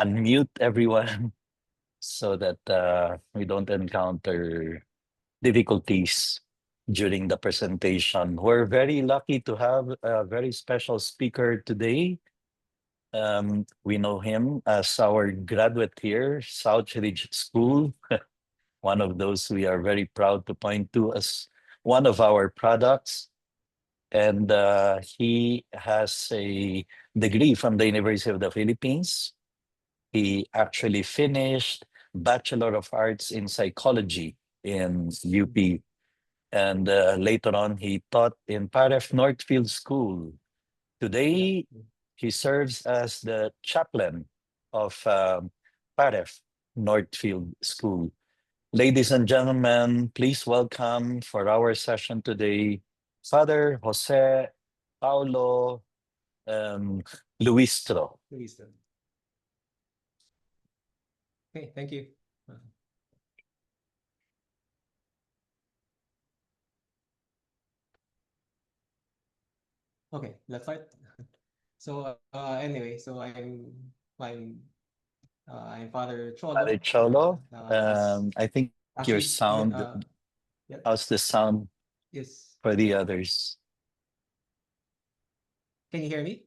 unmute everyone so that we don't encounter difficulties during the presentation. We're very lucky to have a very special speaker today. We know him as our graduate here, South Ridge School, one of those we are very proud to point to as one of our products. And he has a degree from the University of the Philippines. He actually finished Bachelor of Arts in Psychology in UP. And later on, he taught in Paref Northfield School. Today, he serves as the chaplain of Paref Northfield School. Ladies and gentlemen, please welcome for our session today, Father Jose Paulo Luistro. Okay, thank you. Okay, let's start. So anyway, so I'm Father Cholo. Father Cholo, I think your actually, sound, yeah, how's the sound yes. for the others? Can you hear me?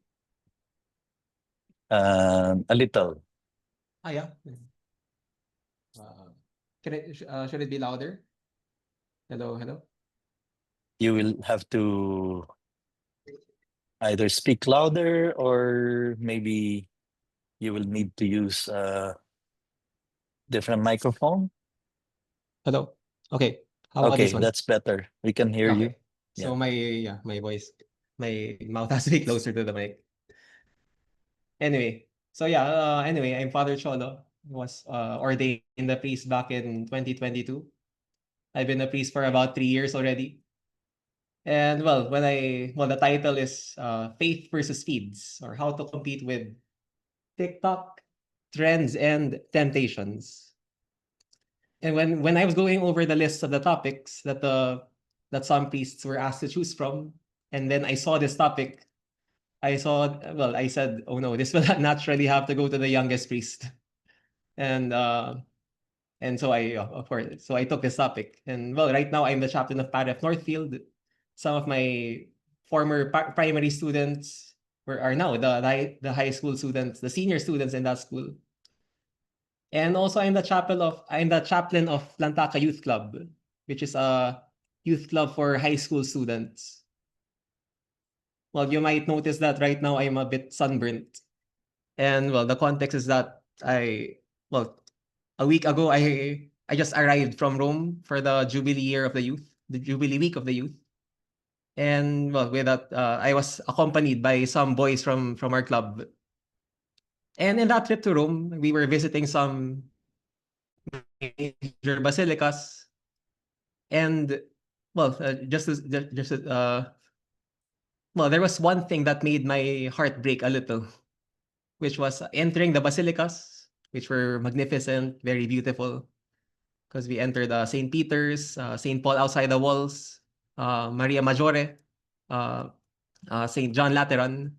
A little. Yeah. Should it be louder? Hello, hello. You will have to either speak louder or maybe you will need to use a different microphone. Hello. Okay. How about this one? That's better. We can hear you. Okay. So my voice, my mouth has to be closer to the mic. Anyway, so anyway, I'm Father Cholo. Was ordained the priest back in 2022. I've been a priest for about 3 years already. And well, the title is Faith versus Feeds, or how to compete with TikTok trends and temptations. And when I was going over the list of the topics that some priests were asked to choose from, and then I saw this topic, I said, oh no, this will naturally have to go to the youngest priest. And so of course, so I took this topic. And well, right now I'm the chaplain of Paref Northfield. Some of my former primary students are now the high school students, the senior students in that school. And also I'm the chaplain of Plantaka Youth Club, which is a youth club for high school students. Well, you might notice that right now I'm a bit sunburnt. And well, the context is that a week ago I just arrived from Rome for the Jubilee Year of the Youth, the Jubilee Week of the Youth. And well, with that, I was accompanied by some boys from our club. And in that trip to Rome, we were visiting some major basilicas. And well, there was one thing that made my heart break a little, which was entering the basilicas, which were magnificent, very beautiful. Because we entered St. Peter's, St. Paul outside the walls, Maria Maggiore, St. John Lateran.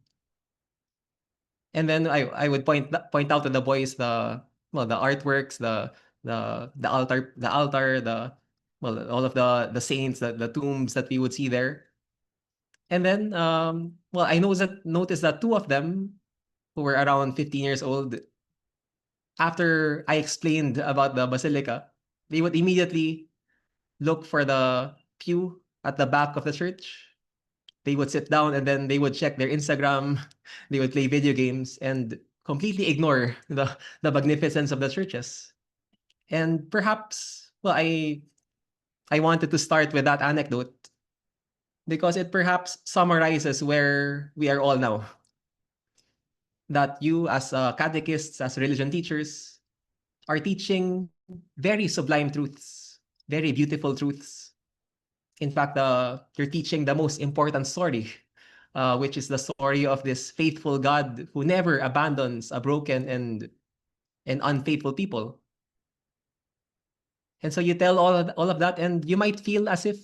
And then I would point out to the boys the artworks, the altar, all of the saints, the tombs that we would see there. And then I noticed that two of them who were around 15 years old, after I explained about the basilica, they would immediately look for the pew at the back of the church. They would sit down and then they would check their Instagram, they would play video games and completely ignore the magnificence of the churches. And perhaps, I wanted to start with that anecdote because it perhaps summarizes where we are all now. That you as catechists, as religion teachers, are teaching very sublime truths, very beautiful truths. In fact, you're teaching the most important story, which is the story of this faithful God who never abandons a broken and unfaithful people. And so you tell all of that, and you might feel as if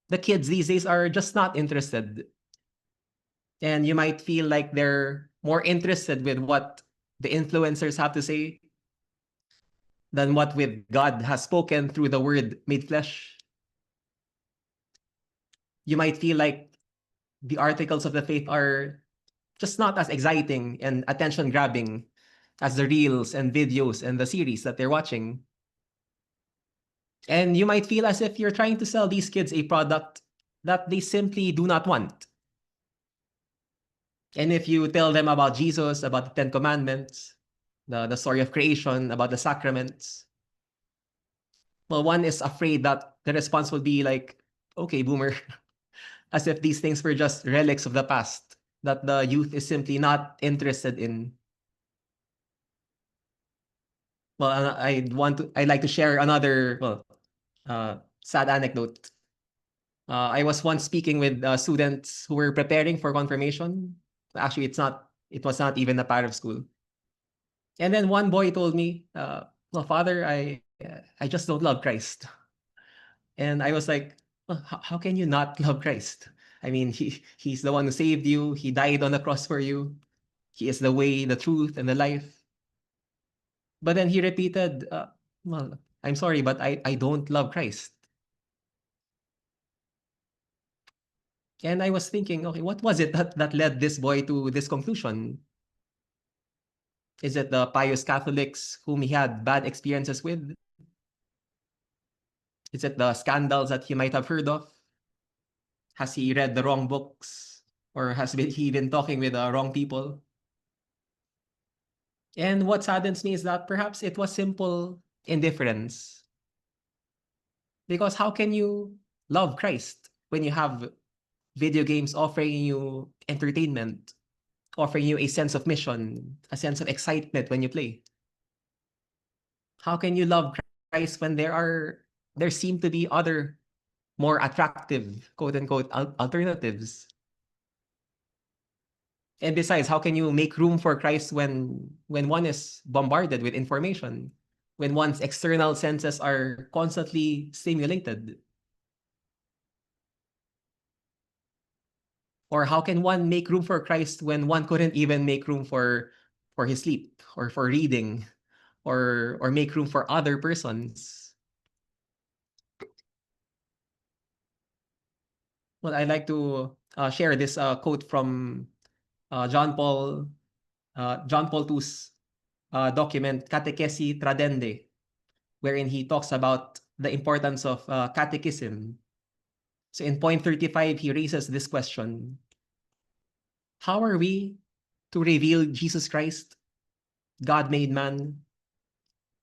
the kids these days are just not interested. And you might feel like they're more interested with what the influencers have to say than what with God has spoken through the word made flesh. You might feel like the articles of the faith are just not as exciting and attention grabbing as the reels and videos and the series that they're watching. And you might feel as if you're trying to sell these kids a product that they simply do not want. And if you tell them about Jesus, about the Ten Commandments, the story of creation, about the sacraments, well, one is afraid that the response will be like, okay, boomer, as if these things were just relics of the past that the youth is simply not interested in. Well, I'd like to share another, sad anecdote. I was once speaking with students who were preparing for confirmation. Actually, it was not even a part of school. And then one boy told me, well, Father, I just don't love Christ. And I was like, well, how can you not love Christ? I mean, he's the one who saved you. He died on the cross for you. He is the way, the truth, and the life. But then he repeated, well, I'm sorry, but I don't love Christ. And I was thinking, okay, what was it that led this boy to this conclusion? Is it the pious Catholics whom he had bad experiences with? Is it the scandals that he might have heard of? Has he read the wrong books? Or he been talking with the wrong people? And what saddens me is that perhaps it was simple indifference. Because how can you love Christ when you have video games offering you entertainment, offering you a sense of mission, a sense of excitement when you play? How can you love Christ when there seem to be other more attractive quote unquote alternatives? And besides, how can you make room for Christ when one is bombarded with information, when one's external senses are constantly stimulated? Or how can one make room for Christ when one couldn't even make room for his sleep or for reading or make room for other persons? Well, I'd like to share this quote from John Paul II's document Catechesi Tradendae, wherein he talks about the importance of catechism. So in point 35, he raises this question: how are we to reveal Jesus Christ, God made man,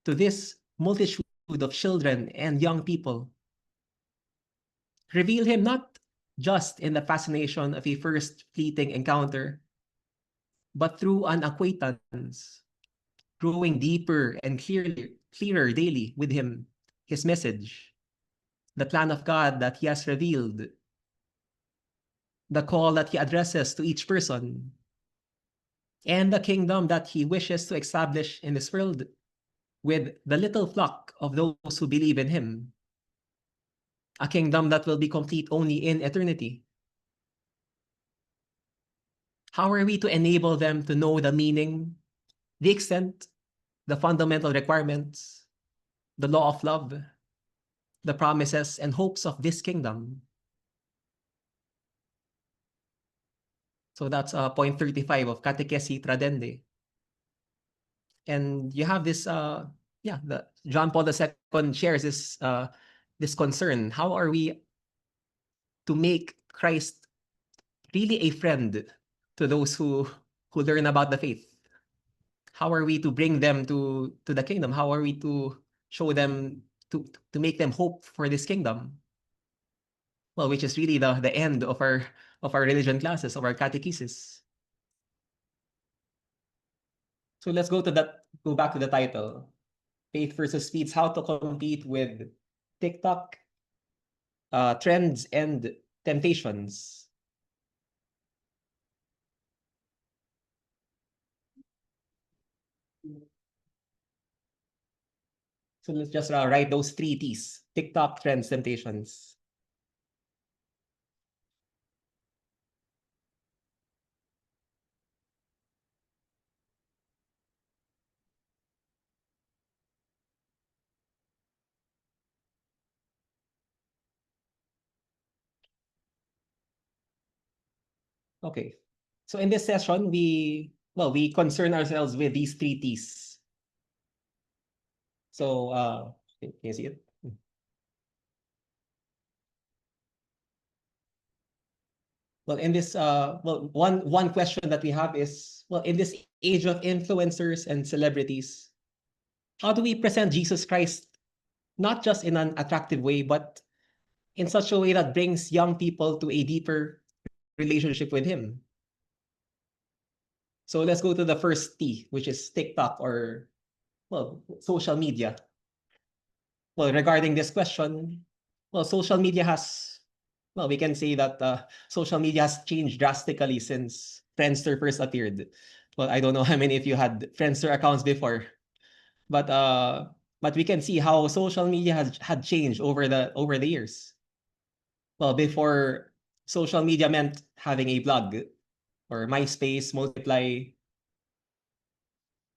to this multitude of children and young people? Reveal him not just in the fascination of a first fleeting encounter, but through an acquaintance, growing deeper and clearer daily with him, his message, the plan of God that he has revealed, the call that he addresses to each person, and the kingdom that he wishes to establish in this world with the little flock of those who believe in him, a kingdom that will be complete only in eternity. How are we to enable them to know the meaning, the extent, the fundamental requirements, the law of love, the promises and hopes of this kingdom? So that's point 35 of Catechesi Tradendae. And you have this, the John Paul II shares this concern. How are we to make Christ really a friend to those who learn about the faith? How are we to bring them to the kingdom? How are we to show them to make them hope for this kingdom? Well, which is really the end of our religion classes, of our catechesis. So let's go back to the title. Faith versus Speeds, how to compete with TikTok, trends and temptations. So let's just write those three T's: TikTok, trends, temptations. Okay. So in this session, we concern ourselves with these three T's. So can you see it? Well, in this one question that we have is, well, in this age of influencers and celebrities, how do we present Jesus Christ not just in an attractive way, but in such a way that brings young people to a deeper relationship with him? So let's go to the first T, which is TikTok, or well, social media. Well, regarding this question, well, social media has, well, we can say that social media has changed drastically since Friendster first appeared. Well, I don't know how many of you had Friendster accounts before, but we can see how social media has had changed over the years. Well, before, social media meant having a blog or MySpace, Multiply.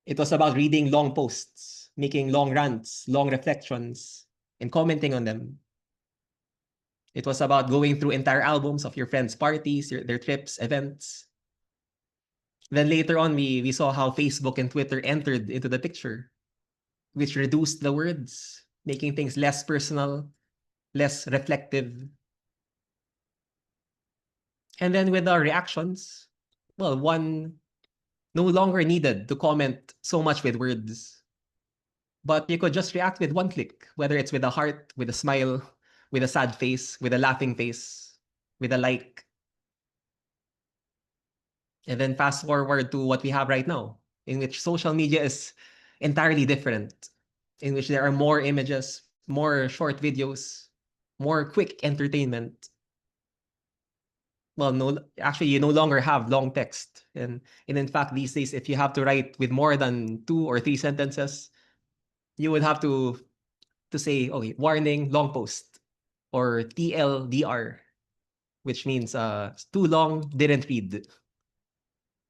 It was about reading long posts, making long rants, long reflections, and commenting on them. It was about going through entire albums of your friends' parties, their trips, events. Then later on, we saw how Facebook and Twitter entered into the picture, which reduced the words, making things less personal, less reflective. And then with the reactions, well, one no longer needed to comment so much with words, but you could just react with one click, whether it's with a heart, with a smile, with a sad face, with a laughing face, with a like. And then fast forward to what we have right now, in which social media is entirely different, in which there are more images, more short videos, more quick entertainment. Well, no, actually, you no longer have long text. And in fact, these days, if you have to write with more than 2 or 3 sentences, you would have to say, okay, warning, long post, or TLDR, which means too long, didn't read.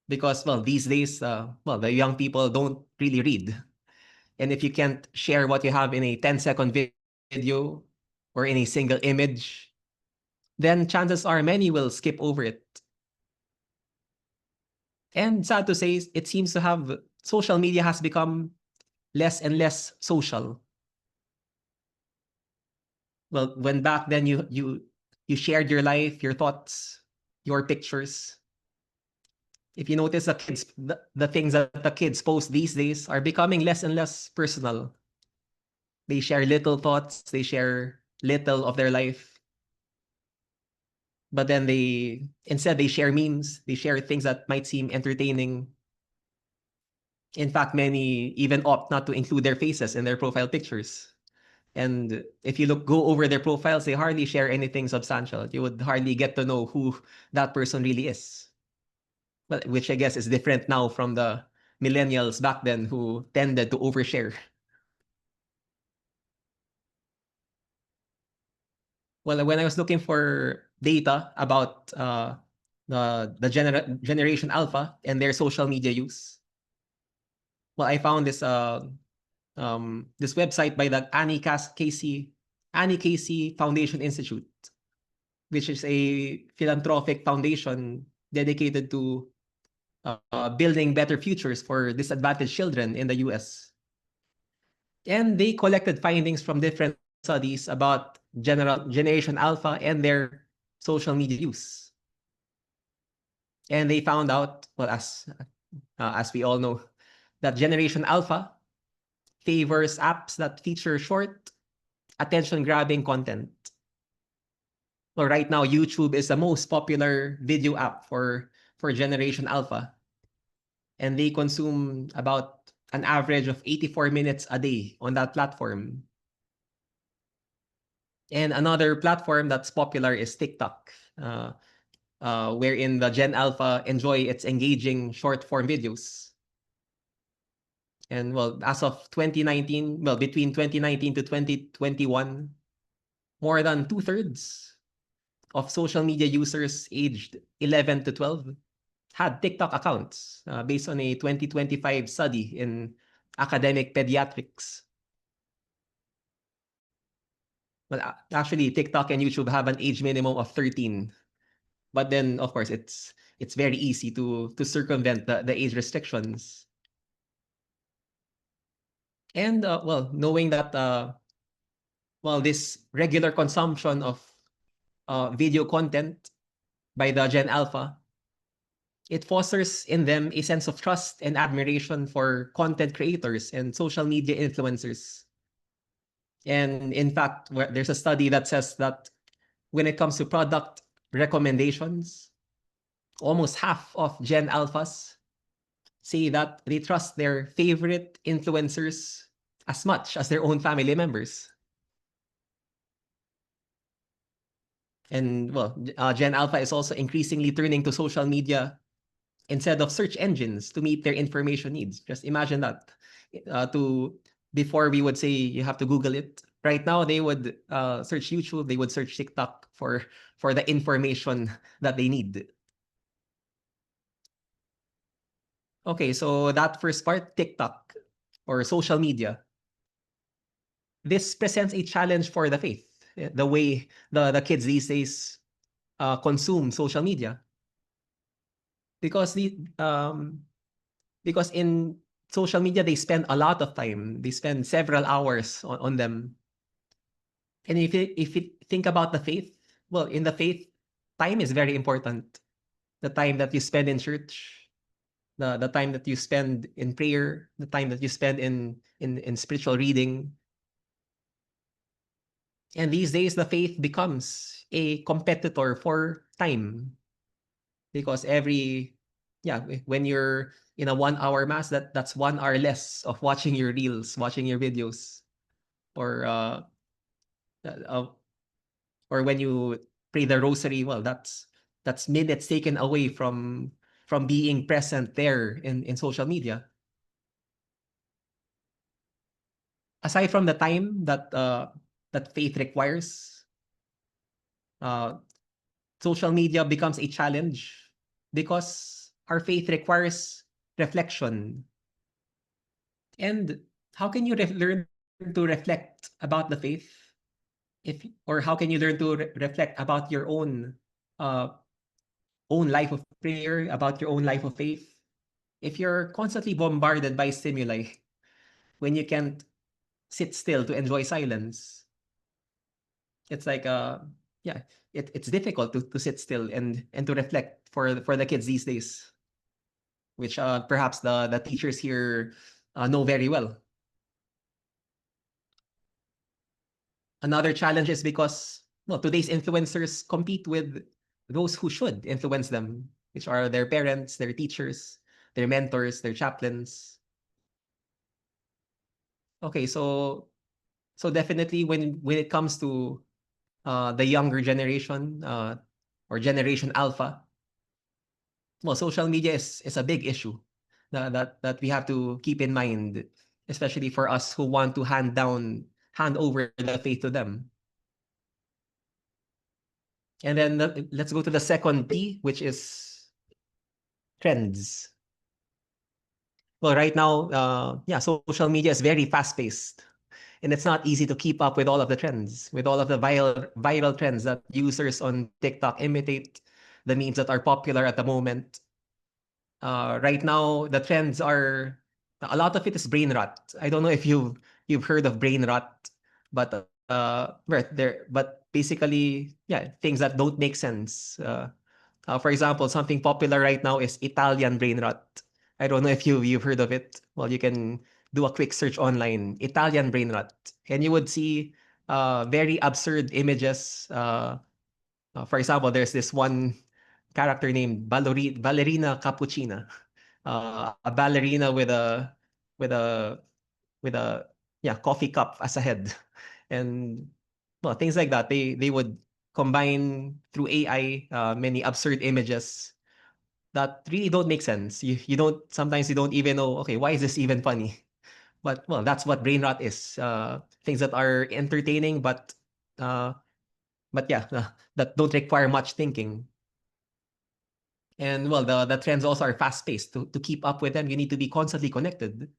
Because, well, these days, well, the young people don't really read. And if you can't share what you have in a 10-second video or in a single image, then chances are many will skip over it. And sad to say, it seems to have social media has become less and less social. Well, when back then you shared your life, your thoughts, your pictures. If you notice, the things that the kids post these days are becoming less and less personal. They share little thoughts, they share little of their life, but then they share memes, they share things that might seem entertaining. In fact, many even opt not to include their faces in their profile pictures. And if you go over their profiles, they hardly share anything substantial. You would hardly get to know who that person really is. But which I guess is different now from the millennials back then who tended to overshare. Well, when I was looking for data about generation alpha and their social media use, well, I found this website by the Annie Casey Foundation Institute, which is a philanthropic foundation dedicated to building better futures for disadvantaged children in the US. And they collected findings from different studies about Generation Alpha and their social media use. And they found out, well, as we all know, that Generation Alpha favors apps that feature short, attention-grabbing content. Well, right now, YouTube is the most popular video app for Generation Alpha. And they consume about an average of 84 minutes a day on that platform. And another platform that's popular is TikTok, wherein the Gen Alpha enjoy its engaging short-form videos. And well, as of 2019, well, between 2019 to 2021, more than two-thirds of social media users aged 11 to 12 had TikTok accounts, based on a 2025 study in academic pediatrics. Well, actually, TikTok and YouTube have an age minimum of 13. But then, of course, it's very easy to circumvent the age restrictions. And well, knowing that well, this regular consumption of video content by the Gen Alpha, it fosters in them a sense of trust and admiration for content creators and social media influencers. And in fact, there's a study that says that when it comes to product recommendations, almost half of Gen Alphas say that they trust their favorite influencers as much as their own family members. And well, Gen Alpha is also increasingly turning to social media instead of search engines to meet their information needs. Just imagine that. To before we would say you have to Google it. Right now they would search YouTube, they would search TikTok for the information that they need. Okay, so that first part, TikTok or social media. This presents a challenge for the faith, the way the kids these days consume social media. Because because in social media they spend a lot of time. They spend several hours on them. And if you think about the faith, well, in the faith, time is very important. The time that you spend in church, the time that you spend in prayer, the time that you spend in spiritual reading. And these days, the faith becomes a competitor for time because when you're in a 1 hour mass, that's 1 hour less of watching your reels, watching your videos, or uh, uh, or when you pray the rosary. Well, that's minutes taken away from being present there in social media. Aside from the time that faith requires, uh, social media becomes a challenge because our faith requires reflection. And how can you learn to reflect about the faith if or how can you learn to reflect about your uh, own life of prayer, about your own life of faith if you're constantly bombarded by stimuli when you can't sit still to enjoy silence? It's like yeah, it's difficult to sit still and to reflect for the kids these days, which perhaps the teachers here know very well. Another challenge is because well, today's influencers compete with those who should influence them, which are their parents, their teachers, their mentors, their chaplains. Okay, so definitely when it comes to the younger generation or generation alpha, well, social media is a big issue that we have to keep in mind, especially for us who want to hand over the faith to them. And then let's go to the second P, which is trends. Well, right now, yeah, social media is very fast paced, and it's not easy to keep up with all of the trends, with all of the viral trends that users on TikTok imitate, the memes that are popular at the moment. Right now, the trends are a lot of it is brain rot. I don't know if you've heard of brain rot, but but basically, yeah, things that don't make sense. For example, something popular right now is Italian brain rot. I don't know if you've heard of it. Well, you can do a quick search online, Italian brain rot, and you would see very absurd images. For example, there's this one character named Ballerina Cappuccina, a ballerina with a with a yeah coffee cup as a head, and well things like that. They would combine through AI many absurd images that really don't make sense. You don't sometimes you don't even know, okay, why is this even funny? But well, that's what brain rot is. Things that are entertaining, uh, but yeah, that don't require much thinking. And well, the trends also are fast paced. To keep up with them, you need to be constantly connected.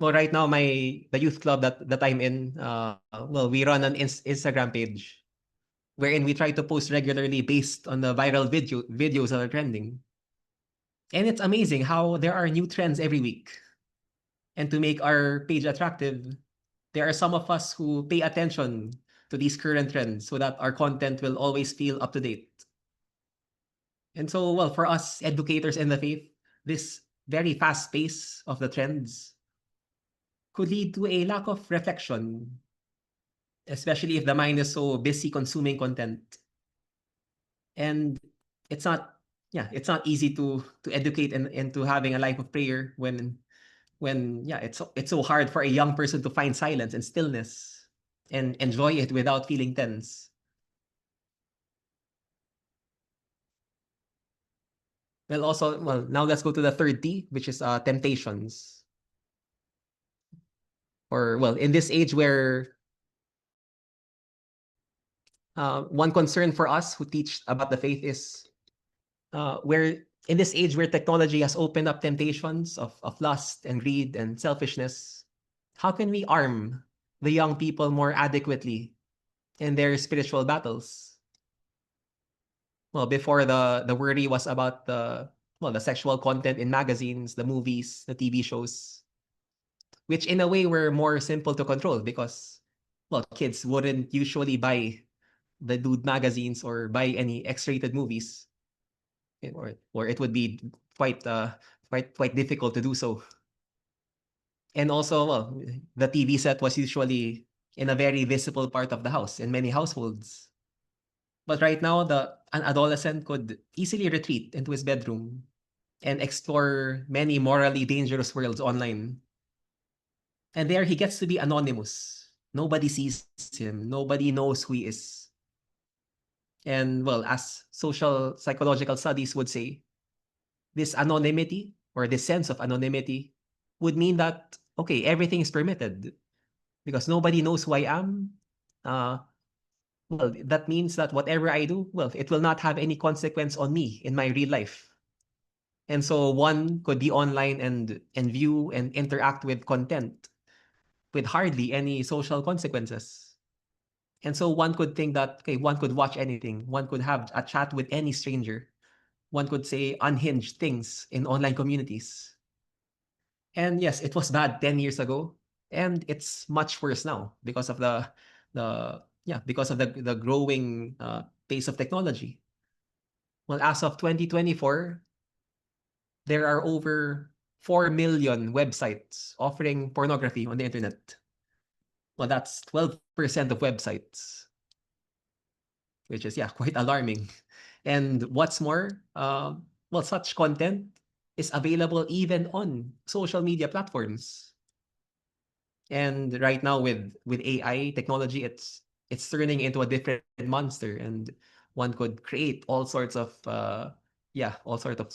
Well, right now, the youth club that I'm in, well, we run an Instagram page, wherein we try to post regularly based on the viral videos that are trending. And it's amazing how there are new trends every week. And to make our page attractive, there are some of us who pay attention to these current trends so that our content will always feel up to date. And so, well, for us educators in the faith, this very fast pace of the trends could lead to a lack of reflection, especially if the mind is so busy consuming content. And it's not, yeah, it's not easy to educate and into having a life of prayer when yeah, it's so hard for a young person to find silence and stillness and enjoy it without feeling tense. Well, also, well, now let's go to the third T, which is temptations. Or well, in this age where one concern for us who teach about the faith is where in this age where technology has opened up temptations of lust and greed and selfishness, how can we arm the young people more adequately in their spiritual battles? Well, before the worry was about the sexual content in magazines, the movies, the TV shows, which in a way were more simple to control because well, kids wouldn't usually buy the lewd magazines or buy any X-rated movies, or it would be quite quite difficult to do so. And also, well, the TV set was usually in a very visible part of the house in many households. But right now, the an adolescent could easily retreat into his bedroom and explore many morally dangerous worlds online. And there he gets to be anonymous. Nobody sees him. Nobody knows who he is. And well, as social psychological studies would say, this anonymity or this sense of anonymity would mean that, okay, everything is permitted because nobody knows who I am. Uh, well, that means that whatever I do, well, it will not have any consequence on me in my real life. And so one could be online and view and interact with content with hardly any social consequences. And so one could think that, okay, one could watch anything. One could have a chat with any stranger. One could say unhinged things in online communities. And yes, it was bad 10 years ago. And it's much worse now because of the growing pace of technology. Well, as of 2024, there are over 4 million websites offering pornography on the internet. Well, that's 12% of websites, which is, yeah, quite alarming. And what's more, well, such content is available even on social media platforms. And right now with AI technology, it's turning into a different monster, and one could create all sorts of all sorts of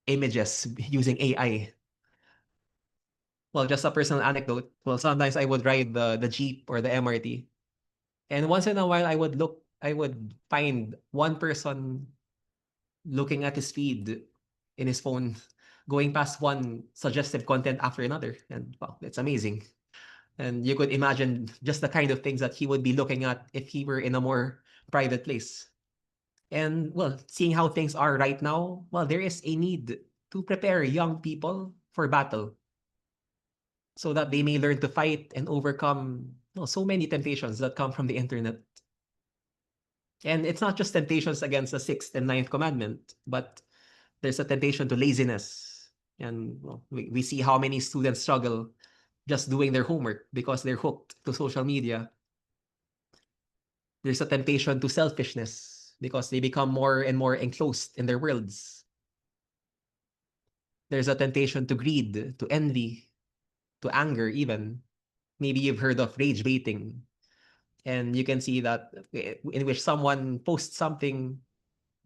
images using AI. Well, just a personal anecdote. Well, sometimes I would ride the Jeep or the MRT, and once in a while I would find one person looking at his feed in his phone, going past one suggestive content after another, and wow, it's amazing. And you could imagine just the kind of things that he would be looking at if he were in a more private place. And well, seeing how things are right now, well, there is a need to prepare young people for battle so that they may learn to fight and overcome well, so many temptations that come from the internet. And it's not just temptations against the sixth and ninth commandment, but there's a temptation to laziness. And well, we see how many students struggle just doing their homework because they're hooked to social media. There's a temptation to selfishness because they become more and more enclosed in their worlds. There's a temptation to greed, to envy, to anger, even. Maybe you've heard of rage baiting. And you can see that in which someone posts something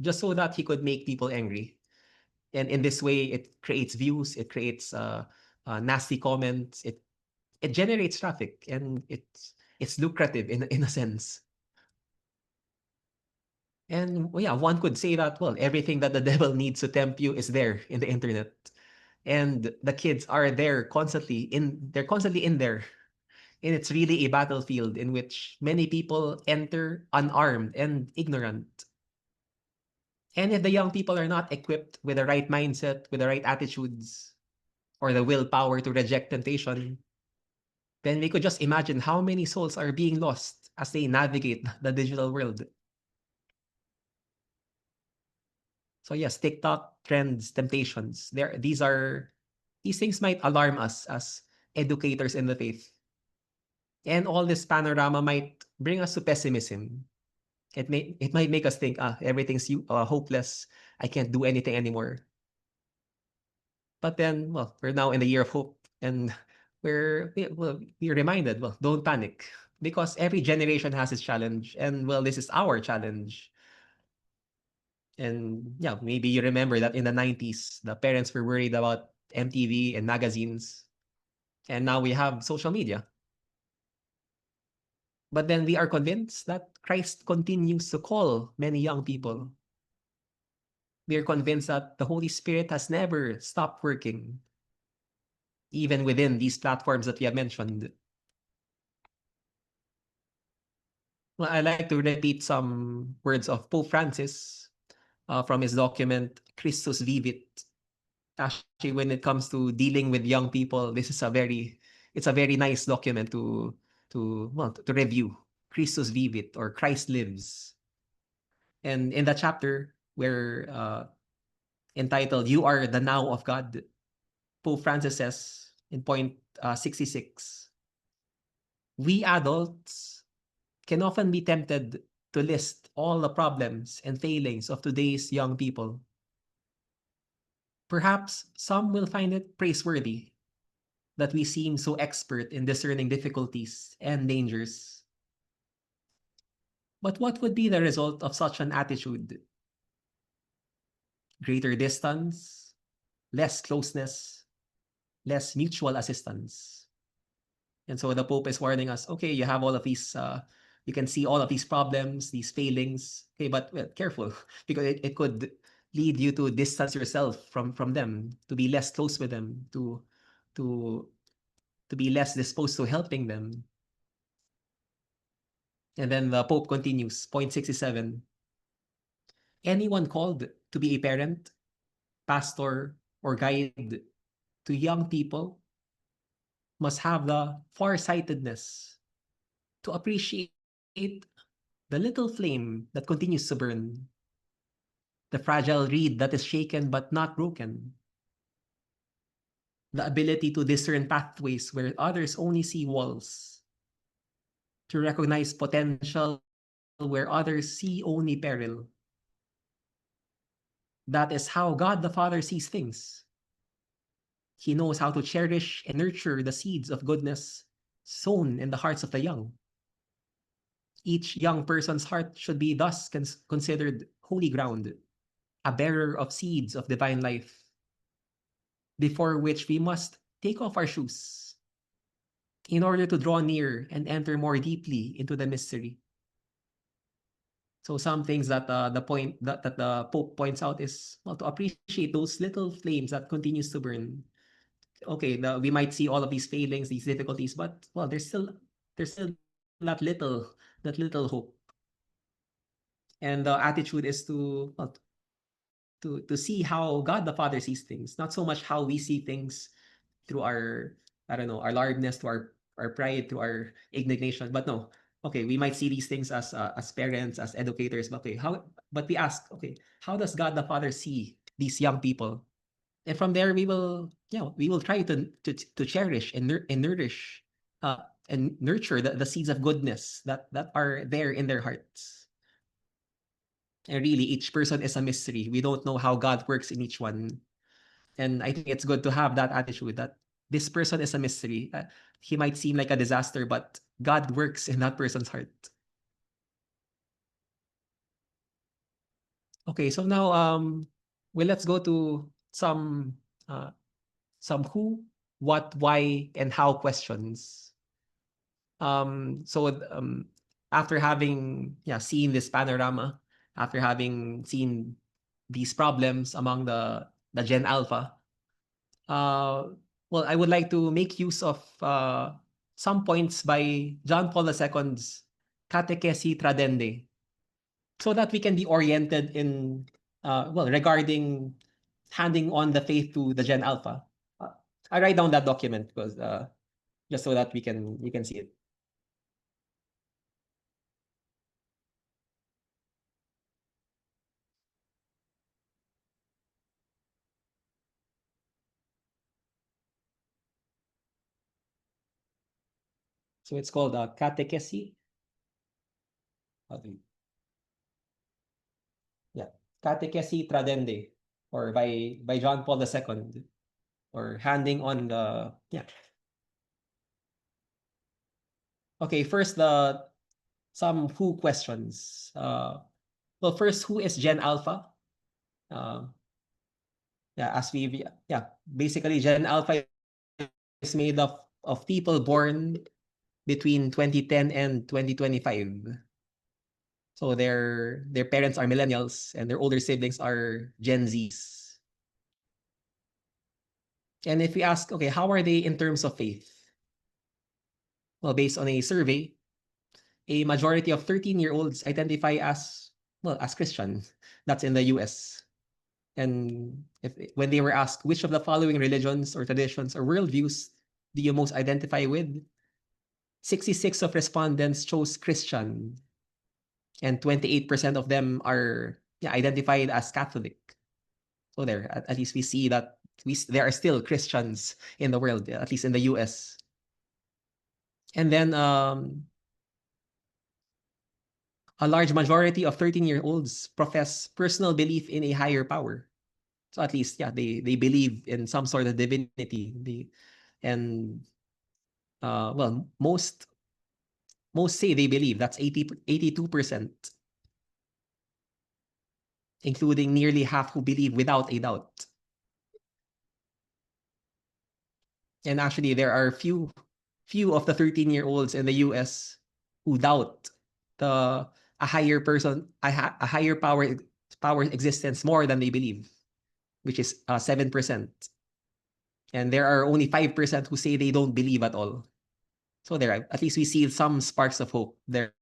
just so that he could make people angry. And in this way, it creates views, it creates nasty comments, it generates traffic, and it's lucrative in a sense. And well, yeah, one could say that, well, everything that the devil needs to tempt you is there in the internet. And the kids are there constantly they're constantly in there And it's really a battlefield in which many people enter unarmed and ignorant. And if the young people are not equipped with the right mindset, with the right attitudes, or the willpower to reject temptation, then we could just imagine how many souls are being lost as they navigate the digital world. So yes, TikTok trends, temptations. These things might alarm us as educators in the faith. And all this panorama might bring us to pessimism. It might make us think, everything's hopeless. I can't do anything anymore. But then, well, we're now in the year of hope, and we're reminded, well, don't panic, because every generation has its challenge, and well, this is our challenge. And yeah, maybe you remember that in the 90s, the parents were worried about MTV and magazines, and now we have social media. But then we are convinced that Christ continues to call many young people. We are convinced that the Holy Spirit has never stopped working, even within these platforms that we have mentioned. Well, I like to repeat some words of Pope Francis from his document Christus Vivit. Actually, when it comes to dealing with young people, it's a very nice document to review. Christus Vivit, or Christ lives. And in that chapter where entitled "You Are the Now of God," Pope Francis says in point 66, we adults can often be tempted to list all the problems and failings of today's young people. Perhaps some will find it praiseworthy that we seem so expert in discerning difficulties and dangers. But what would be the result of such an attitude? Greater distance, less closeness, less mutual assistance. And so the Pope is warning us, okay, you have all of these, you can see all of these problems, these failings. Okay, but well, careful, because it could lead you to distance yourself from them, to be less close with them, to to be less disposed to helping them. And then the Pope continues, point 67. Anyone called to be a parent, pastor, or guide to young people must have the farsightedness to appreciate the little flame that continues to burn, the fragile reed that is shaken but not broken, the ability to discern pathways where others only see walls, to recognize potential where others see only peril. That is how God the Father sees things. He knows how to cherish and nurture the seeds of goodness sown in the hearts of the young. Each young person's heart should be thus considered holy ground, a bearer of seeds of divine life, before which we must take off our shoes in order to draw near and enter more deeply into the mystery. So some things that that the Pope points out is, well, to appreciate those little flames that continues to burn. Okay, we might see all of these failings, these difficulties, but well, there's still that little hope. And the attitude is to, well, to see how God the Father sees things, not so much how we see things through our, I don't know, our largeness, to our pride, to our indignation. But no, okay, we might see these things as parents, as educators. But okay, but we ask, okay, how does God the Father see these young people? And from there, we will try to cherish and nourish, and nurture the seeds of goodness that are there in their hearts. And really, each person is a mystery. We don't know how God works in each one. And I think it's good to have that attitude that this person is a mystery. He might seem like a disaster, but God works in that person's heart. Okay, so now well, let's go to uh, some who, what, why, and how questions. So after having, seen this panorama, after having seen these problems among the Gen Alpha, uh, well, I would like to make use of some points by John Paul II's Catechesi Tradendae, so that we can be oriented in, regarding handing on the faith to the Gen Alpha. I write down that document because just so that we can see it. So it's called Catechesi. How do you- Yeah, Catechesi Tradendae, or by John Paul II, or handing on the yeah. Okay, first some who questions. Well, first, who is Gen Alpha? Um, yeah, as we yeah, basically Gen Alpha is made of people born between 2010 and 2025. So their parents are millennials and their older siblings are Gen Zs. And if we ask, okay, how are they in terms of faith? Well, based on a survey, a majority of 13-year-olds identify as Christian. That's in the US. And when they were asked which of the following religions or traditions or worldviews do you most identify with, 66 of respondents chose Christian, and 28% of them are identified as Catholic. So there, at least we see that there are still Christians in the world, at least in the US. And then a large majority of 13-year-olds profess personal belief in a higher power. So at least, they believe in some sort of divinity. And most say they believe. That's 82%, including nearly half who believe without a doubt. And actually, there are few of the 13-year-olds in the US who doubt the a higher person, a higher power existence more than they believe, which is 7%. And there are only 5% who say they don't believe at all. So there, at least we see some sparks of hope there.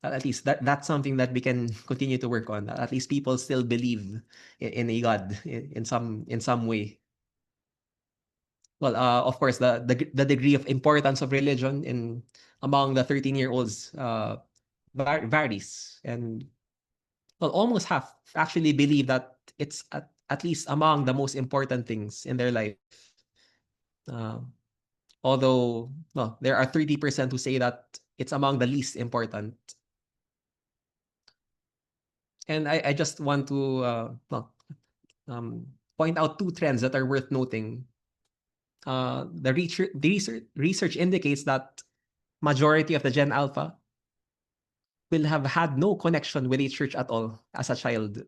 At least that's something that we can continue to work on. At least people still believe in a God in some way. Well, of course, the degree of importance of religion in among the 13-year-olds varies, and well, almost half actually believe that it's at least among the most important things in their life. Uh, Although, well, there are 30% who say that it's among the least important. And I just want to point out two trends that are worth noting. The research indicates that majority of the Gen Alpha will have had no connection with a church at all as a child,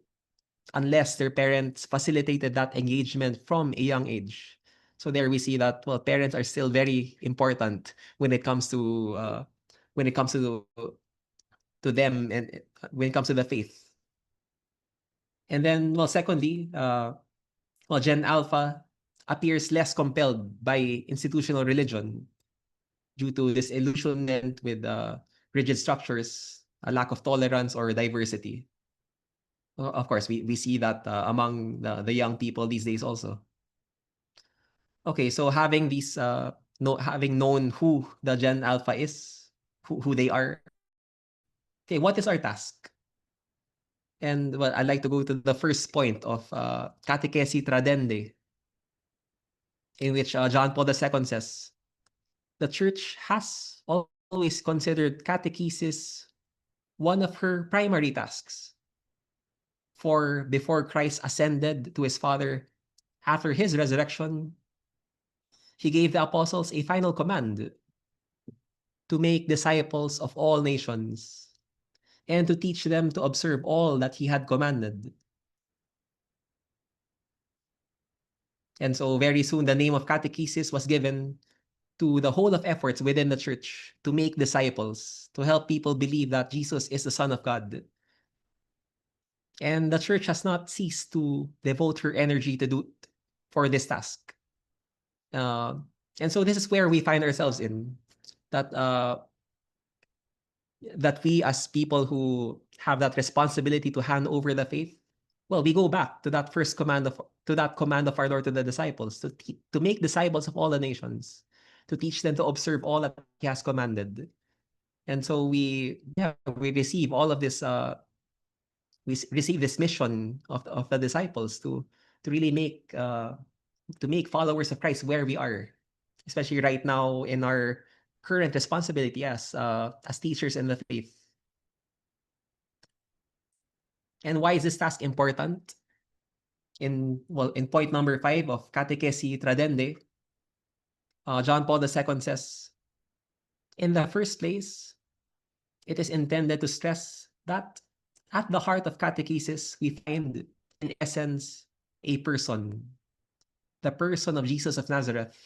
unless their parents facilitated that engagement from a young age. So there we see that, well, parents are still very important when it comes to when it comes to them, and when it comes to the faith. And then, well, secondly, Gen Alpha appears less compelled by institutional religion due to disillusionment with rigid structures, a lack of tolerance or diversity. Of course, we see that among the young people these days also. Okay, so having known who the Gen Alpha is, who they are. Okay, what is our task? And well, I'd like to go to the first point of Catechesi Tradendae, in which John Paul II says, the church has always considered catechesis one of her primary tasks. For before Christ ascended to his Father after his resurrection, he gave the apostles a final command to make disciples of all nations and to teach them to observe all that he had commanded. And so very soon the name of catechesis was given to the whole of efforts within the church to make disciples, to help people believe that Jesus is the Son of God. And the church has not ceased to devote her energy to do for this task. Uh, and so this is where we find ourselves in. that that we as people who have that responsibility to hand over the faith, well, we go back to that first command of to that command of our Lord to the disciples to make disciples of all the nations, to teach them to observe all that He has commanded. And so we receive all of this receive this mission of the disciples to really make to make followers of Christ where we are, especially right now in our current responsibility as teachers in the faith. And why is this task important? In point number 5 of Catechesi Tradendae, John Paul II says, in the first place, it is intended to stress that at the heart of catechesis, we find, in essence, a person, the person of Jesus of Nazareth,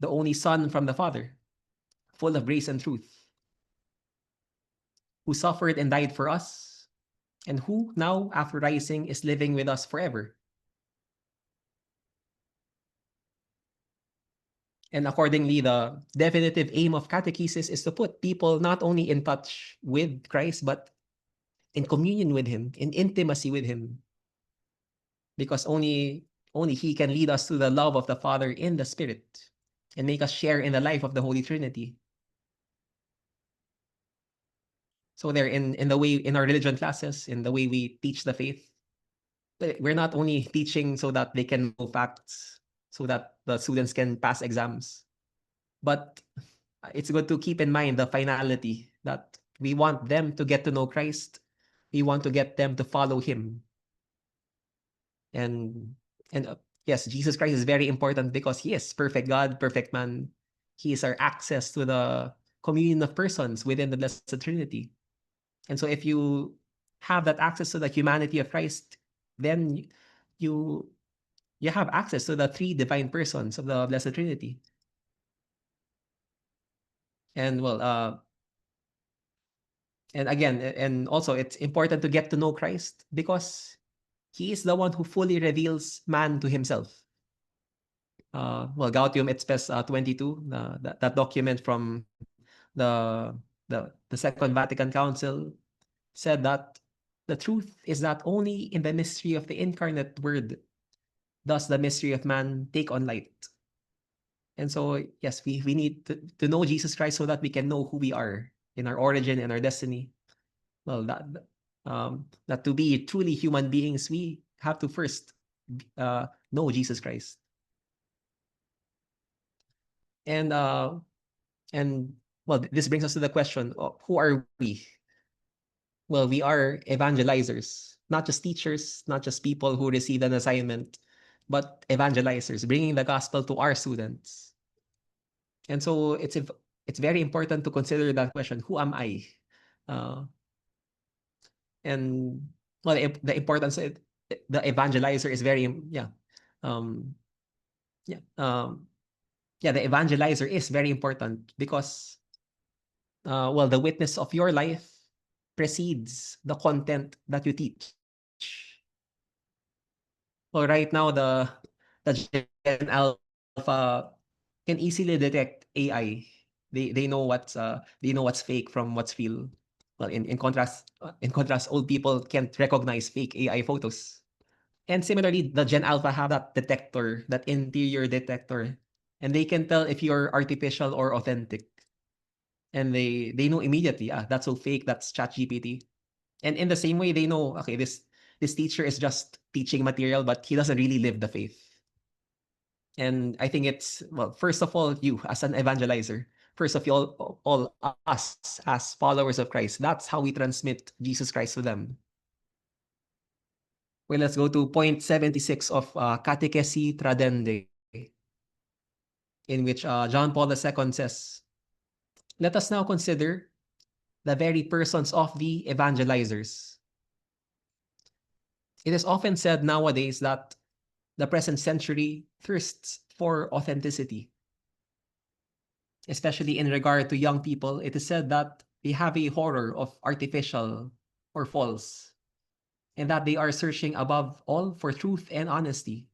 the only Son from the Father, full of grace and truth, who suffered and died for us, and who now, after rising, is living with us forever. And accordingly, the definitive aim of catechesis is to put people not only in touch with Christ, but in communion with Him, in intimacy with Him. Because only He can lead us to the love of the Father in the Spirit and make us share in the life of the Holy Trinity. So there in the way in our religion classes, in the way we teach the faith, we're not only teaching so that they can know facts, so that the students can pass exams, but it's good to keep in mind the finality that we want them to get to know Christ. We want to get them to follow Him. And yes, Jesus Christ is very important because He is perfect God, perfect man. He is our access to the communion of persons within the Blessed Trinity. And so if you have that access to the humanity of Christ, then you you have access to the three divine persons of the Blessed Trinity. And well, and again, and also it's important to get to know Christ because He is the one who fully reveals man to himself. Well, Gaudium et Spes 22, that document from the, the Second Vatican Council, said that the truth is that only in the mystery of the incarnate Word does the mystery of man take on light. And so, yes, we need to know Jesus Christ so that we can know who we are in our origin and our destiny. Well, that to be truly human beings, we have to first know Jesus Christ. And well, this brings us to the question of who are we? Well, we are evangelizers, not just teachers, not just people who receive an assignment, but evangelizers, bringing the gospel to our students. And so it's very important to consider that question: who am I? Uh, and well, the importance of the evangelizer is very um, yeah the evangelizer is very important because well, the witness of your life precedes the content that you teach. Well, right now the Gen Alpha can easily detect AI. They know what's fake from what's real. Well, in contrast, old people can't recognize fake AI photos. And similarly, the Gen Alpha have that detector, that interior detector, and they can tell if you're artificial or authentic. And they know immediately, that's so fake, that's ChatGPT. And in the same way, they know, okay, this teacher is just teaching material, but he doesn't really live the faith. And I think it's, well, first of all, you as an evangelizer, first of all us as followers of Christ, that's how we transmit Jesus Christ to them. Well, let's go to point 76 of Catechesi Tradendae, in which John Paul II says, let us now consider the very persons of the evangelizers. It is often said nowadays that the present century thirsts for authenticity. Especially in regard to young people, it is said that they have a horror of artificial or false, and that they are searching above all for truth and honesty.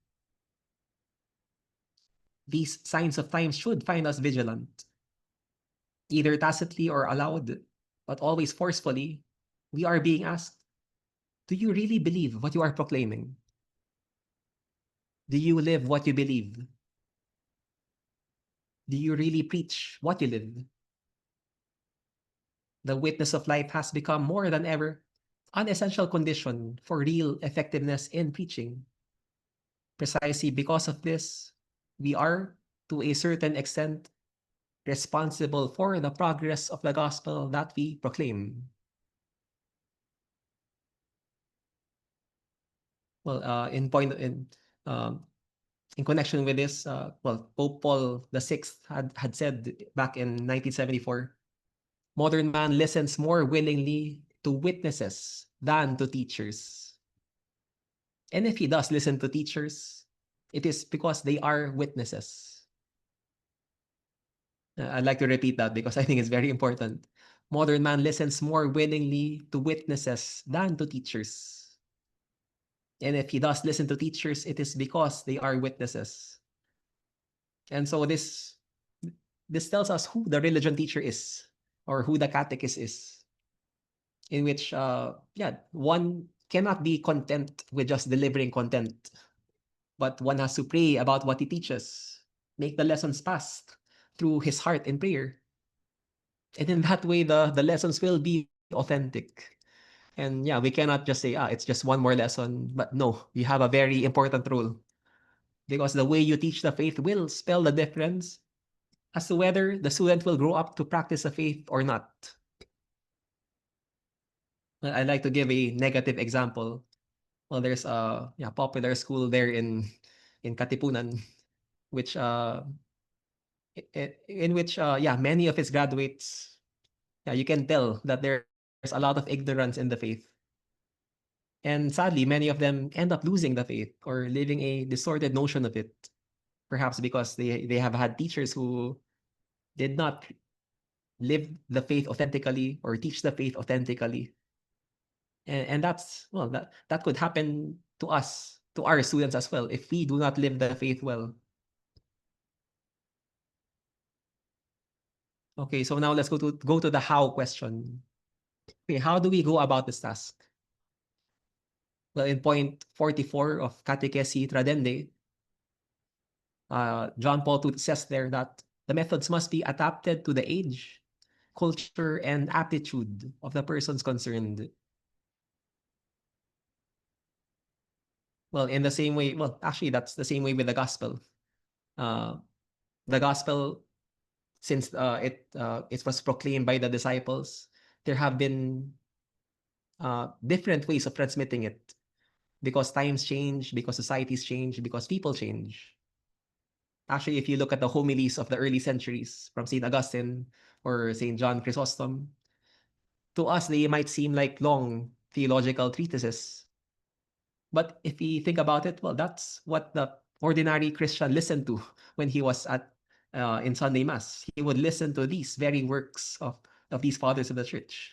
These signs of times should find us vigilant. either tacitly or aloud, but always forcefully, we are being asked, do you really believe what you are proclaiming? Do you live what you believe? Do you really preach what you live? The witness of life has become more than ever an essential condition for real effectiveness in preaching. Precisely because of this, we are, to a certain extent, responsible for the progress of the gospel that we proclaim. Well, um, in connection with this, Pope Paul VI had said back in 1974, modern man listens more willingly to witnesses than to teachers. And if he does listen to teachers, it is because they are witnesses. I'd like to repeat that because I think it's very important. Modern man listens more willingly to witnesses than to teachers. And if he does listen to teachers, it is because they are witnesses. And so this tells us who the religion teacher is, or who the catechist is, in which one cannot be content with just delivering content, but one has to pray about what he teaches, make the lessons pass through his heart in prayer. And in that way, the lessons will be authentic. And yeah, we cannot just say, it's just one more lesson. But no, you have a very important role, because the way you teach the faith will spell the difference as to whether the student will grow up to practice the faith or not. Well, I'd like to give a negative example. Well, there's a popular school there in Katipunan, which in which many of its graduates, you can tell that there's a lot of ignorance in the faith. And sadly, many of them end up losing the faith or living a distorted notion of it, perhaps because they have had teachers who did not live the faith authentically or teach the faith authentically. And that's, well, that could happen to us, to our students as well, if we do not live the faith well. Okay, so now let's go to the how question. Okay, how do we go about this task? Well, in point 44 of Catechesi Tradendae, John Paul II says there that the methods must be adapted to the age, culture, and aptitude of the persons concerned. Well, in the same way, well, actually, that's the same way with the gospel. Uh, the gospel, since it was proclaimed by the disciples, there have been different ways of transmitting it, because times change, because societies change, because people change. Actually, if you look at the homilies of the early centuries from St. Augustine or St. John Chrysostom, to us, they might seem like long theological treatises. But if we think about it, well, that's what the ordinary Christian listened to when he was in Sunday Mass. He would listen to these very works of these fathers of the church.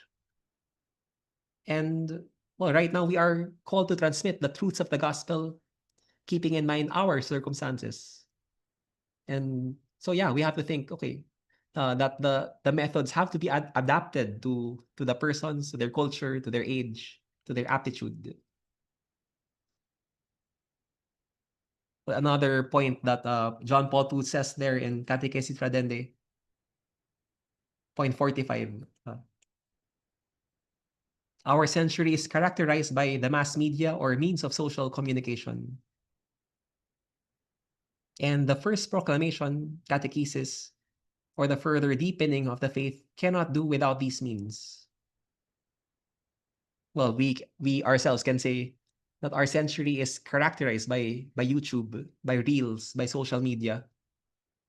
And well, right now we are called to transmit the truths of the gospel, keeping in mind our circumstances. And so we have to think, okay, that the methods have to be adapted to the persons, to their culture, to their age, to their aptitude. Another point that John Paul II says there in Catechesi Tradendae, point 45. Our century is characterized by the mass media or means of social communication. And the first proclamation, catechesis, or the further deepening of the faith cannot do without these means. Well, we ourselves can say that our century is characterized by YouTube, by reels, by social media.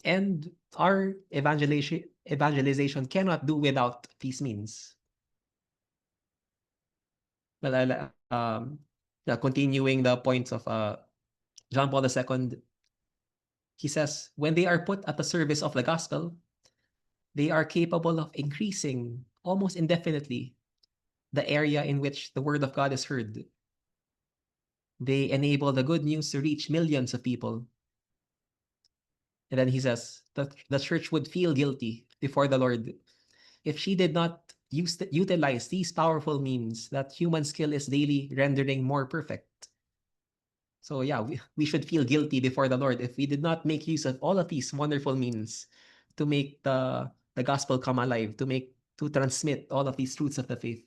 And our evangelization cannot do without these means. Well, continuing the points of John Paul II, he says, when they are put at the service of the gospel, they are capable of increasing almost indefinitely the area in which the word of God is heard. They enable the good news to reach millions of people. And then he says that the church would feel guilty before the Lord if she did not utilize these powerful means that human skill is daily rendering more perfect. So yeah, we should feel guilty before the Lord if we did not make use of all of these wonderful means to make the gospel come alive, to transmit all of these truths of the faith.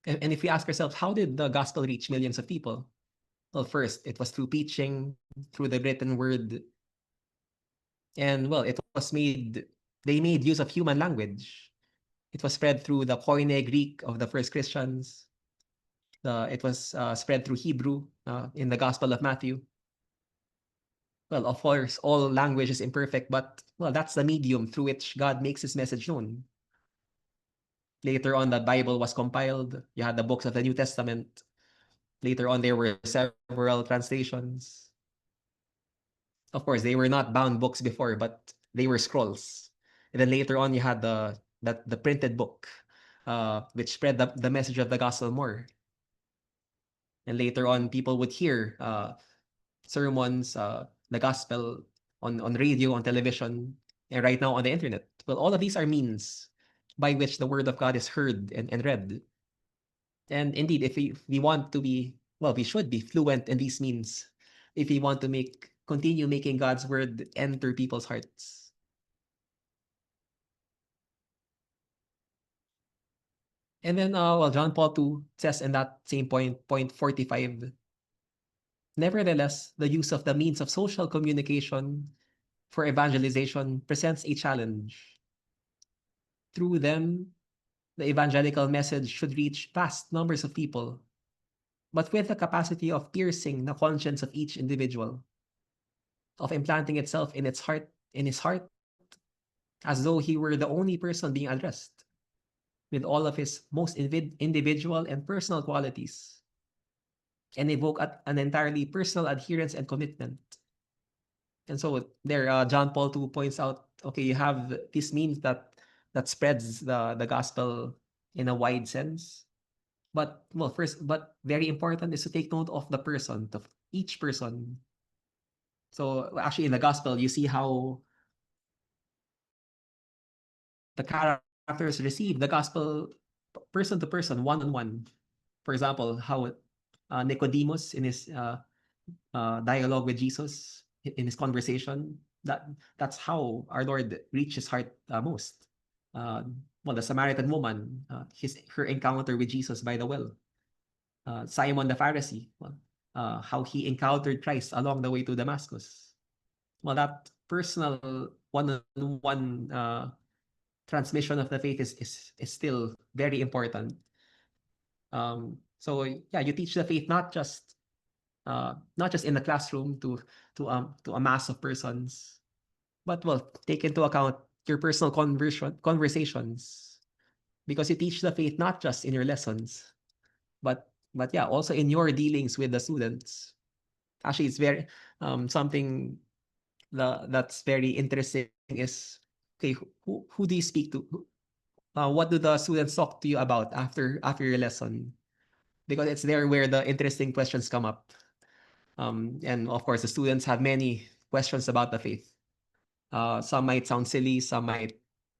And if we ask ourselves, how did the gospel reach millions of people? Well, first, it was through preaching, through the written word, and well, they made use of human language. It was spread through the Koine Greek of the first Christians. It was spread through Hebrew in the Gospel of Matthew. Well, of course, all language is imperfect, but well, that's the medium through which God makes his message known. Later on, the Bible was compiled. You had the books of the New Testament. Later on, there were several translations. Of course, they were not bound books before, but they were scrolls. And then later on, you had the printed book, which spread the message of the gospel more. And later on, people would hear sermons, the gospel on radio, on television, and right now on the internet. Well, all of these are means by which the word of God is heard and read. And indeed, if we want to be, well, we should be fluent in these means if we want to continue making God's word enter people's hearts. And then, well, John Paul II says in that same point 45, nevertheless, the use of the means of social communication for evangelization presents a challenge. Through them, the evangelical message should reach vast numbers of people, but with the capacity of piercing the conscience of each individual, of implanting itself in his heart, as though he were the only person being addressed, with all of his most individual and personal qualities, and evoke an entirely personal adherence and commitment. And so there, John Paul II points out, okay, you have this means that spreads the gospel in a wide sense. But well, first, but very important is to take note of the person, of each person. So actually, in the gospel, you see how the characters receive the gospel person to person, one on one. For example, how Nicodemus in his dialogue with Jesus, in his conversation, that's how our Lord reached his heart most. Uh, well, the Samaritan woman, her encounter with Jesus by the well. Simon the Pharisee, well, how he encountered Christ along the way to Damascus. Well, that personal one-on-one transmission of the faith is still very important. So yeah, you teach the faith not just in the classroom to a mass of persons, but well, take into account your personal conversations, because you teach the faith not just in your lessons, but yeah, also in your dealings with the students. Actually, it's very something that's very interesting is, okay, who do you speak to? What do the students talk to you about after your lesson? Because it's there where the interesting questions come up. And of course, the students have many questions about the faith. Some might sound silly, some might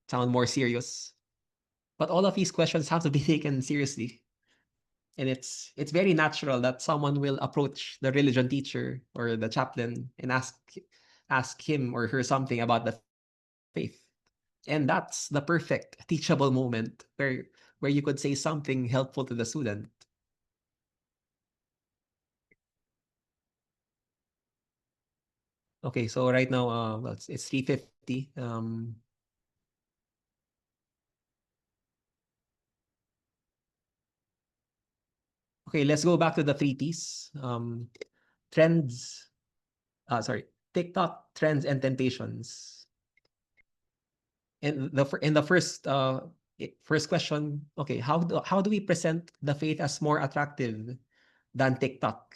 sound more serious, but all of these questions have to be taken seriously. And it's very natural that someone will approach the religion teacher or the chaplain and ask him or her something about the faith. And that's the perfect teachable moment where you could say something helpful to the student. Okay, so right now, well, it's 3:50. Okay, let's go back to the three T's. Trends. Sorry, TikTok trends and temptations. In the first question, okay, how do we present the faith as more attractive than TikTok,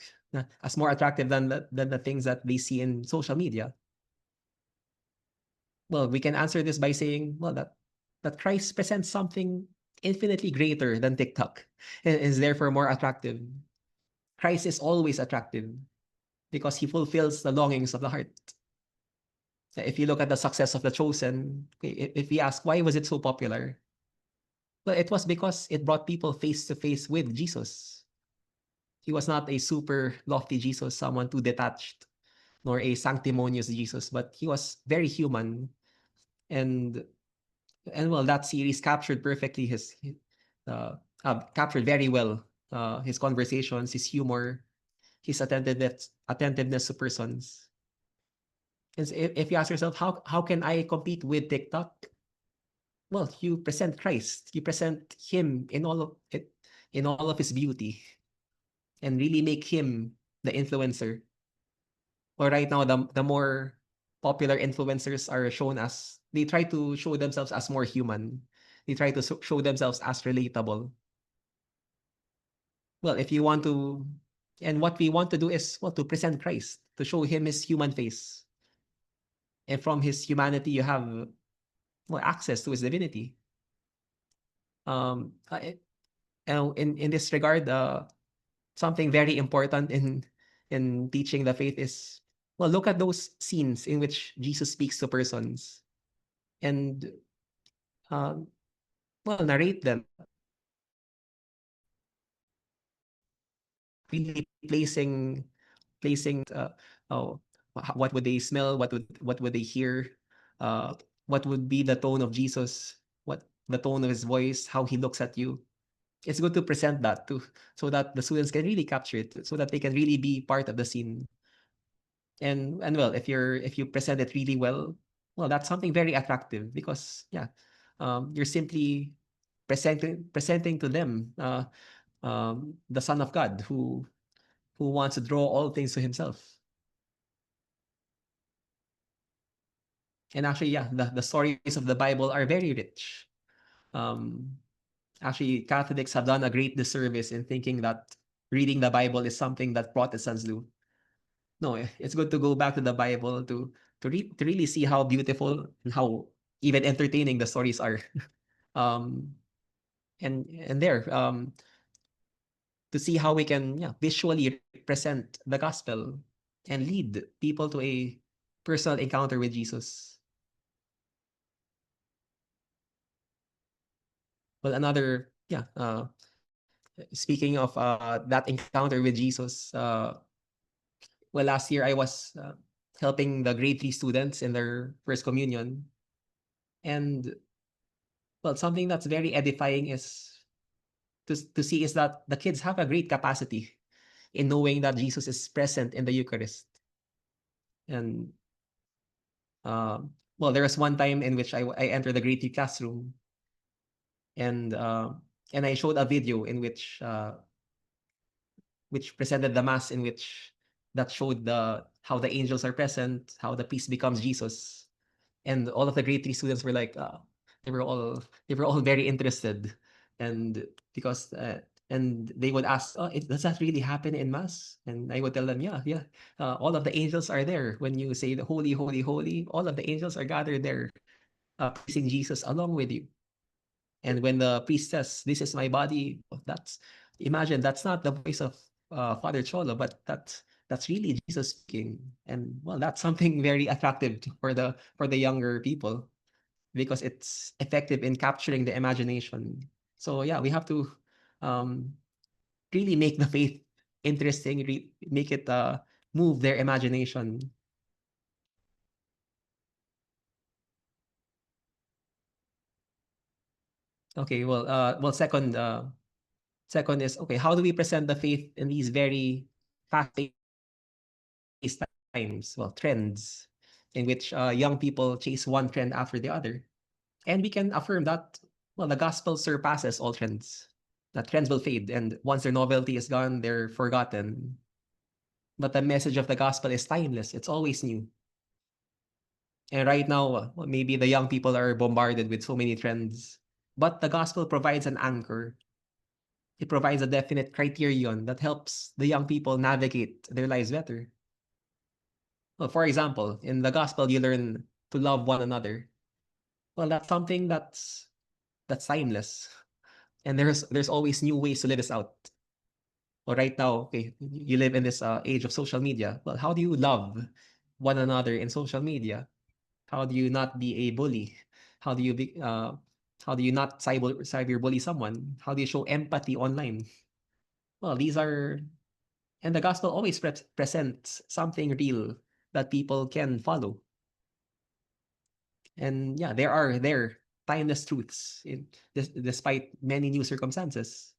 as more attractive than the things that they see in social media? Well, we can answer this by saying, well, that Christ presents something infinitely greater than TikTok and is therefore more attractive. Christ is always attractive because he fulfills the longings of the heart. If you look at the success of The Chosen, okay, if we ask why was it so popular, well, it was because it brought people face to face with Jesus. He was not a super lofty Jesus, someone too detached, nor a sanctimonious Jesus, but he was very human. And well, that series captured perfectly uh, captured very well his conversations, his humor, his attentiveness to persons. And so if you ask yourself, how can I compete with TikTok? Well, you present Christ, you present him in all of it, in all of his beauty, and really make him the influencer. Or right now, the more popular influencers are shown as, they try to show themselves as more human. They try to show themselves as relatable. Well, if you want to, and what we want to do is, well, to present Christ, to show him his human face. And from his humanity, you have, well, access to his divinity. Um, I- in this regard, something very important in teaching the faith is, well, look at those scenes in which Jesus speaks to persons, and um, well, narrate them, really placing oh, what would they smell, what would they hear, uh, what would be the tone of Jesus, what the tone of his voice, how he looks at you. It's good to present that to, so that the students can really capture it, so that they can really be part of the scene. And well, if you present it really well, well, that's something very attractive, because yeah, you're simply presenting to them the Son of God, who wants to draw all things to himself. And actually, yeah, the stories of the Bible are very rich. um Actually, Catholics have done a great disservice in thinking that reading the Bible is something that Protestants do. No, it's good to go back to the Bible to really see how beautiful and how even entertaining the stories are. um, and there, to see how we can, yeah, visually represent the gospel and lead people to a personal encounter with Jesus. Well, another, yeah, speaking of that encounter with Jesus, well, last year I was helping the grade 3 students in their first communion. And well, something that's very edifying is to see is that the kids have a great capacity in knowing that Jesus is present in the Eucharist. And well, there was one time in which I entered the grade 3 classroom, and I showed a video in which presented the mass, in which that showed the how the angels are present, how the priest becomes Jesus. And all of the grade 3 students were like, they were all very interested. And because and they would ask, oh, does that really happen in mass? And I would tell them, yeah, yeah, all of the angels are there. When you say the holy, holy, holy, all of the angels are gathered there, praising Jesus along with you. And when the priest says, this is my body, that's, imagine, that's not the voice of Father Cholo, but that's really Jesus speaking. And well, that's something very attractive for the younger people, because it's effective in capturing the imagination. So yeah, we have to um, really make the faith interesting, make it move their imagination. Okay, well, second is, okay, how do we present the faith in these very fast-paced times? Well, trends in which young people chase one trend after the other. And we can affirm that, well, the gospel surpasses all trends. That trends will fade, and once their novelty is gone, they're forgotten. But the message of the gospel is timeless. It's always new. And right now, well, maybe the young people are bombarded with so many trends. But the gospel provides an anchor. It provides a definite criterion that helps the young people navigate their lives better. Well, for example, in the gospel, you learn to love one another. Well, that's something that's timeless, and there's always new ways to live this out. Well, right now, okay, you live in this age of social media. Well, how do you love one another in social media? How do you not be a bully? How do you be, how do you not cyberbully someone? How do you show empathy online? Well, these are, and the gospel always presents something real that people can follow. And yeah, there timeless truths despite many new circumstances.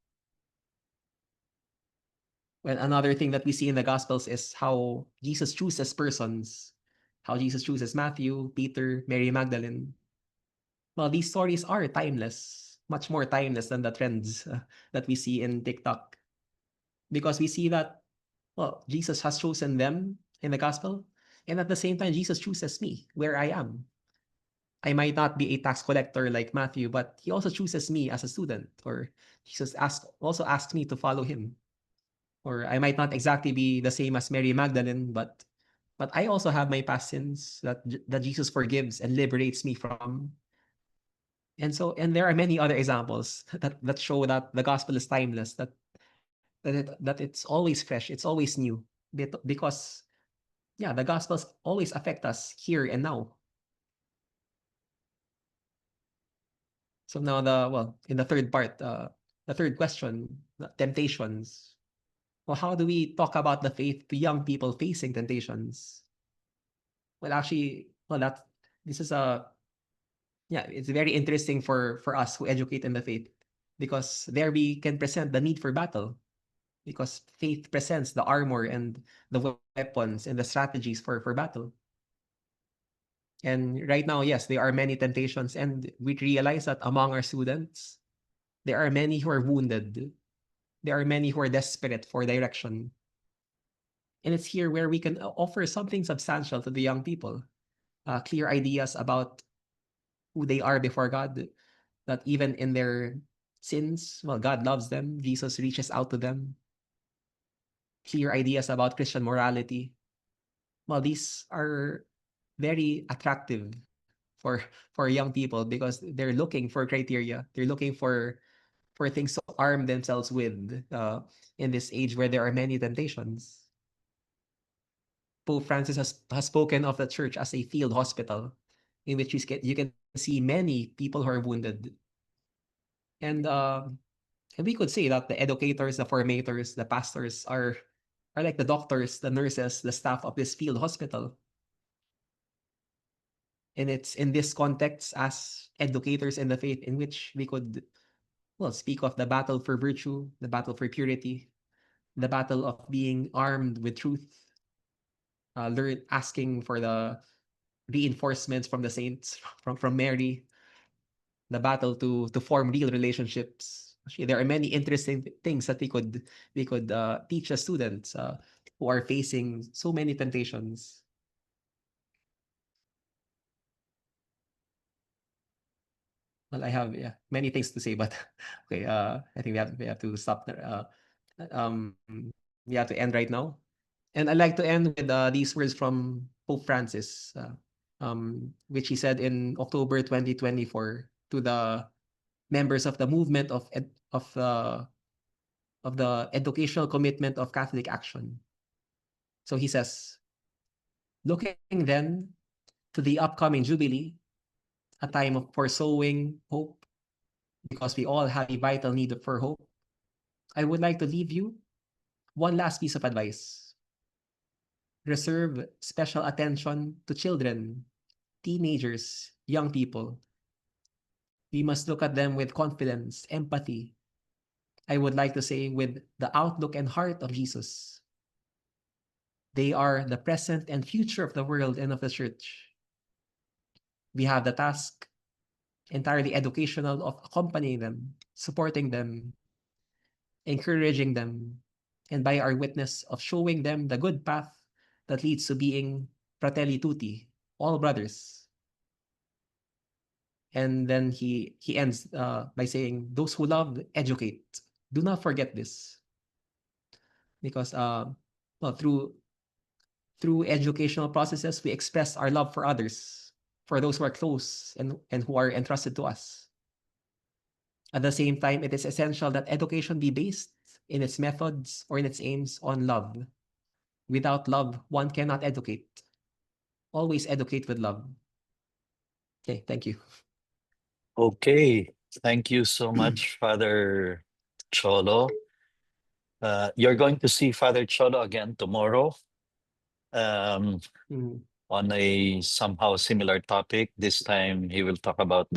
Well, another thing that we see in the Gospels is how Jesus chooses persons, how Jesus chooses Matthew, Peter, Mary Magdalene. Well, these stories are timeless, much more timeless than the trends that we see in TikTok. Because we see that, well, Jesus has chosen them in the Gospel, and at the same time, Jesus chooses me where I am. I might not be a tax collector like Matthew, but he also chooses me as a student, or Jesus also asks me to follow him. Or I might not exactly be the same as Mary Magdalene, but I also have my past sins that Jesus forgives and liberates me from. And there are many other examples that show that the gospel is timeless, that it's always fresh, it's always new, because yeah, the gospels always affect us here and now. So now in the third part, the third question, the temptations. Well, how do we talk about the faith to young people facing temptations? Well, actually, well, that this is a yeah, it's very interesting for us who educate in the faith, because there we can present the need for battle, because faith presents the armor and the weapons and the strategies for battle. And right now, yes, there are many temptations, and we realize that among our students, there are many who are wounded. There are many who are desperate for direction. And it's here where we can offer something substantial to the young people, clear ideas about who they are before God, that even in their sins, well, God loves them. Jesus reaches out to them. Clear ideas about Christian morality. Well, these are very attractive for young people, because they're looking for criteria. They're looking for things to arm themselves with in this age where there are many temptations. Pope Francis has spoken of the church as a field hospital, in which you can see many people who are wounded. And and we could say that the educators, the formators, the pastors are like the doctors, the nurses, the staff of this field hospital. And it's in this context, as educators in the faith, in which we could, well, speak of the battle for virtue, the battle for purity, the battle of being armed with truth, learn asking for the reinforcements from the saints, from Mary, the battle to form real relationships. Actually, there are many interesting things that we could teach the students who are facing so many temptations. Well, I have, yeah, many things to say, but okay, I think we have to stop there. We have to end right now, and I'd like to end with these words from Pope Francis, which he said in October 2024 to the members of the movement of the educational commitment of Catholic Action. So he says, looking then to the upcoming Jubilee, a time for sowing hope, because we all have a vital need for hope, I would like to leave you one last piece of advice. Reserve special attention to children, teenagers, young people. We must look at them with confidence, empathy. I would like to say, with the outlook and heart of Jesus. They are the present and future of the world and of the church. We have the task, entirely educational, of accompanying them, supporting them, encouraging them, and by our witness of showing them the good path that leads to being fratelli tutti, all brothers. And then he ends by saying, "Those who love, educate. Do not forget this, because well, through educational processes, we express our love for others, for those who are close and who are entrusted to us. At the same time, it is essential that education be based in its methods or in its aims on love. Without love, one cannot educate. Always educate with love. Okay, thank you. Okay, thank you so much, Father Cholo. You're going to see Father Cholo again tomorrow um, Mhm. on a somehow similar topic. This time he will talk about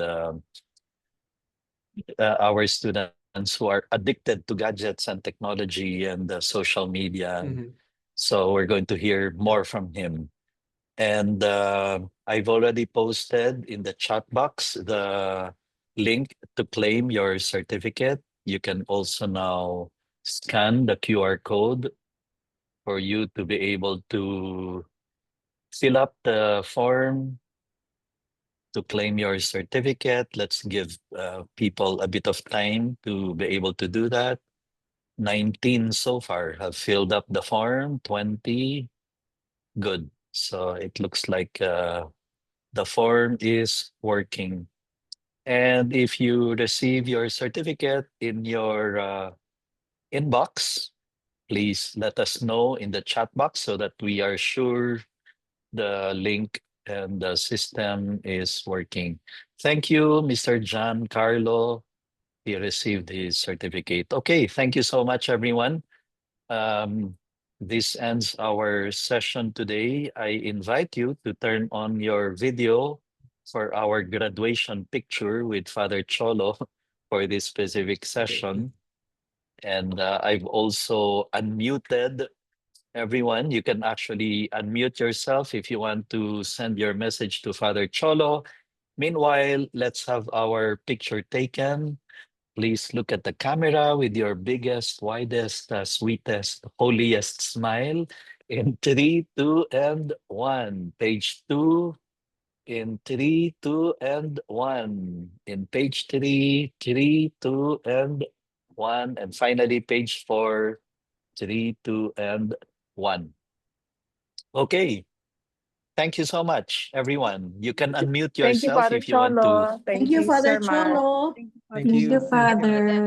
our students who are addicted to gadgets and technology and social media. Mhm. So we're going to hear more from him. And I've already posted in the chat box the link to claim your certificate. You can also now scan the QR code for you to be able to fill up the form to claim your certificate. Let's give people a bit of time to be able to do that. 19 so far have filled up the form, 20. Good. So it looks like the form is working. And if you receive your certificate in your inbox, please let us know in the chat box so that we are sure the link and the system is working. Thank you, Mr. John Carlo. He received his certificate. Okay, thank you so much, everyone. Um, this ends our session today. I invite you to turn on your video for our graduation picture with Father Cholo for this specific Okay. session. And I've also unmuted everyone. You can actually unmute yourself if you want to send your message to Father Cholo. Meanwhile, let's have our picture taken. Please look at the camera with your biggest, widest, sweetest, holiest smile. In three, two, and one. Page two. In three, two, and one. In page three, three, two, and one. And finally, page four, three, two, and one. Okay. Thank you so much, everyone. You can unmute Thank you, yourself Father if you want to. Cholo. Thank Thank you, you, Father Sir Matt. Cholo. Thank Thank you, you. Father.